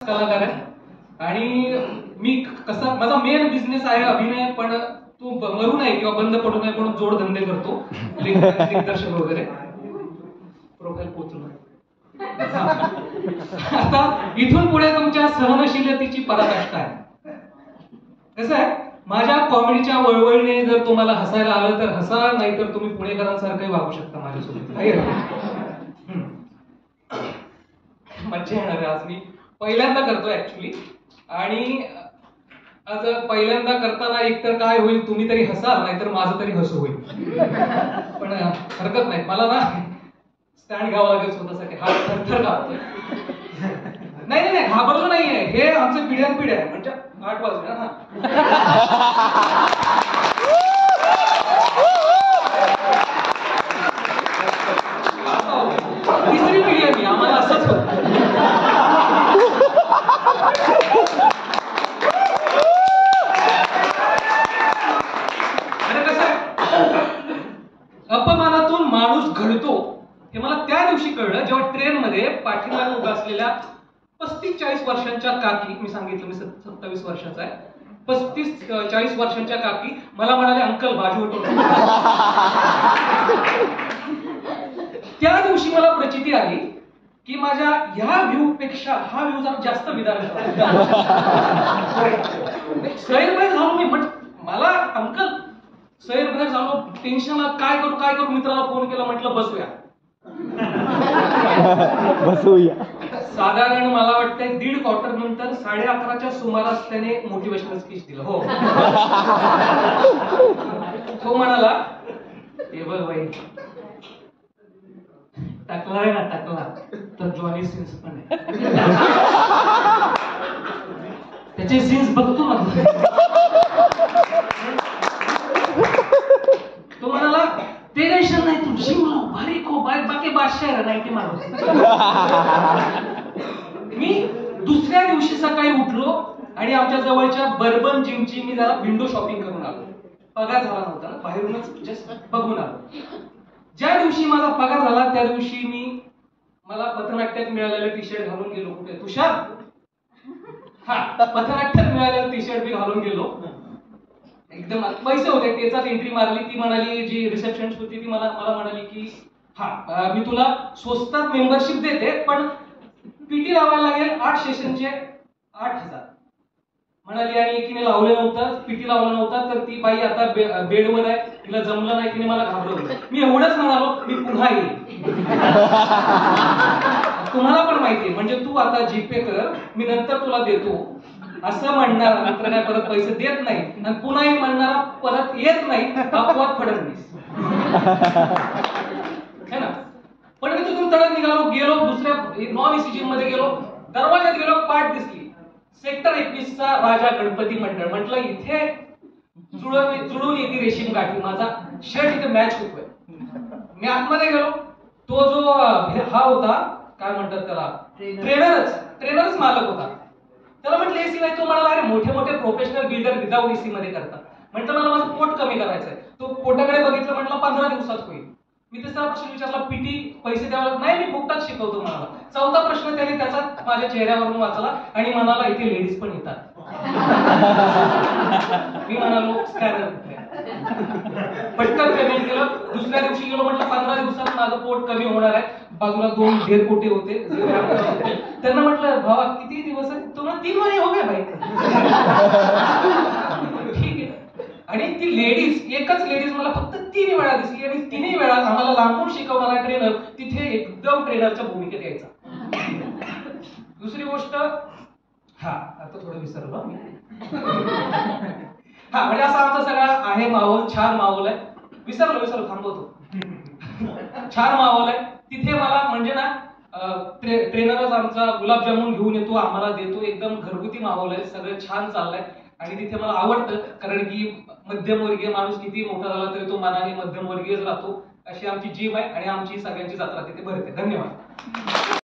कलाकार आहे आणि मी कसा माझा मेन बिझनेस आहे अभिनय, पण तू मरू नये किंवा बंद पडू नये म्हणून जोडधंदे करतो, दिग्दर्शन वगैरे. प्रोफाईल पोहोचलो. आता इथून पुढे तुमच्या सहनशीलतेची पराकाष्ठा आहे. कसं आहे, माझ्या कॉमेडीच्या वळवळीने जर तुम्हाला हसायला आलं तर हसा, नाहीतर तुम्ही पुणेकरांसारखंही वागू शकता माझ्यासोबत. मज्जा येणार आहे. आज मी पहिल्यांदा करतोय ऍक्च्युली, आणि आज पहिल्यांदा करताना एकतर काय होईल, तुम्ही तरी हसाल नाहीतर माझं तरी हसू होईल. पण हरकत नाही, मला ना स्टँड घ्यावं लागेल स्वतःसाठी. हा थरथर कापतोय. नाही नाही घाबरलो नाहीये, हे आमचं पिढ्यानपिढ्या आहे. म्हणजे 8 वाजले ना. तिसरी पिढी आहे मी, आम्हाला असंच होतं. अरे कसं अपमानातून माणूस घडतो हे मला त्या दिवशी कळलं जेव्हा ट्रेन मध्ये पाठीमागे उभा असलेल्या 35-40 वर्षांच्या काकी, मी सांगितलं मी 27 वर्षाचा आहे, 35-40 वर्षांच्या काकी मला म्हणाले, अंकल बाजू होतो. त्या दिवशी मला प्रचिती आली की माझ्या ह्या व्ह्यू पेक्षा हा व्ह्यू जरा जास्त विधान सैरबाहेर झालो मी. मला अंकल सैरबाहेर झालो, टेन्शन, काय करू मित्राला फोन केला, म्हटलं बसूया. साधारण मला वाटतंय 1.5 क्वार्टर नंतर 11:30च्या सुमारास त्याने मोटिवेशनल स्पीच दिलं. हो, तो म्हणाला, हे बघ बाई, टाकला आहे ना टाकला तर जॉनी सिन्स पण आहे, त्याचे सीन्स बघतो ना. तो म्हणाला, ते टेन्शन नाही, तू जिंकलो, भारी खो बाकी बादशाह नाही ते माणूस. मी दुसऱ्या दिवशी सकाळी उठलो आणि आमच्या जवळच्या बर्बन जिमची मी जरा विंडो शॉपिंग करून आलो. पगार झाला नव्हता, बाहेरूनच जस्ट बघून आलो. ज्या दिवशी माझा पगार झाला त्या दिवशी मला पथनाट्यात मिळालेलं टी शर्ट घालून गेलो. कुठे तुषार? हा, पथनाट्यात मिळालेलं टी शर्ट मी घालून गेलो. एकदम पैसे होते, त्याचाच एंट्री मारली. ती म्हणाली, जी रिसेप्शनिस्ट होती ती मला म्हणाली की हा, मी तुला स्वस्तात मेंबरशिप देते, पण पीटी लावायला लागेल 8 सेशनचे 8,000 म्हणाली. आणि एकीने लावलं नव्हतं, पीटी लावलं नव्हता, तर ती बाई आता बेडवर आहे, तिला जमलं नाही, तिने मला घाबरवलं. मी एवढंच म्हणालो, मी पुन्हा येईल. तुम्हाला पण माहितीये, म्हणजे तू आता जीपे कर, मी नंतर तुला देतो असं म्हणणार मात्र काय परत पैसे देत नाही, आणि पुन्हा म्हणणारा परत येत नाही, अपवाद फडणवीस है ना. पण मी तिथून तडक निघालो, गेलो दुसऱ्या नॉन एसी जिम मध्ये गेलो. दरवाजात गेलो, पाठ दिसली, सेक्टर 21चा राजा गणपती मंडळ. म्हटलं इथे जुळून येते रेशीम गाठी, माझा शर्ट इथे मॅच होतोय. मी आतमध्ये गेलो. तो जो हा होता, काय म्हणतात त्याला, ट्रेनरच मालक होता. त्याला म्हटलं एसी नाही. तो म्हणाला, अरे मोठे प्रोफेशनल बिल्डर विदाऊट एसी मध्ये करतात. म्हटलं मला माझं पोट कमी करायचंय. तो पोटाकडे बघितलं, म्हटलं 15 दिवसात होईल. मी तिसरा प्रश्न विचारला, पीटी पैसे द्यावा? नाही, मी फुकटात शिकवतो म्हणाला. चौथा प्रश्न त्याने त्याचा माझ्या चेहऱ्यावरून वाचला आणि म्हणाला, इथे लेडीज पण येतात. मी म्हणालो, स्कॅनर पटकन पेमेंट केलं. दुसऱ्या दिवशी गेलो, म्हटलं 15 दिवसात माझं पोट कमी होणार आहे. बाजूला 2 ढेरपोटे होते, त्यांना म्हटलं, भावा किती दिवस आहे? तो म्हणा 3 महिने हो गए भाई. ठीक आहे. आणि ती लेडीज, एकच लेडीज मला फक्त 3 वेळा दिसली, आणि 3ही वेळा आम्हाला लांबून शिकवणारा ट्रेनर तिथे एकदम ट्रेनरच्या भूमिकेत यायचा. दुसरी गोष्ट, हा आता थोडं विसरलो. हा, म्हणजे असा आमचा सगळा आहे माहोल, छान माहोल आहे. विसरलो थांबवतो. छान माहोल आहे तिथे. मला म्हणजे ना ट्रेनरच आमचा गुलाबजामुन घेऊन येतो, आम्हाला देतो. एकदम घरगुती माहोल आहे, सगळं छान चाललंय. आणि तिथे मला आवडतं, कारण की मध्यमवर्गीय माणूस किती मोठा झाला तरी तो मनाने मध्यमवर्गीयच राहतो. अशी आमची जिम आहे आणि आमची सगळ्यांची जत्रा तिथे भरते. धन्यवाद.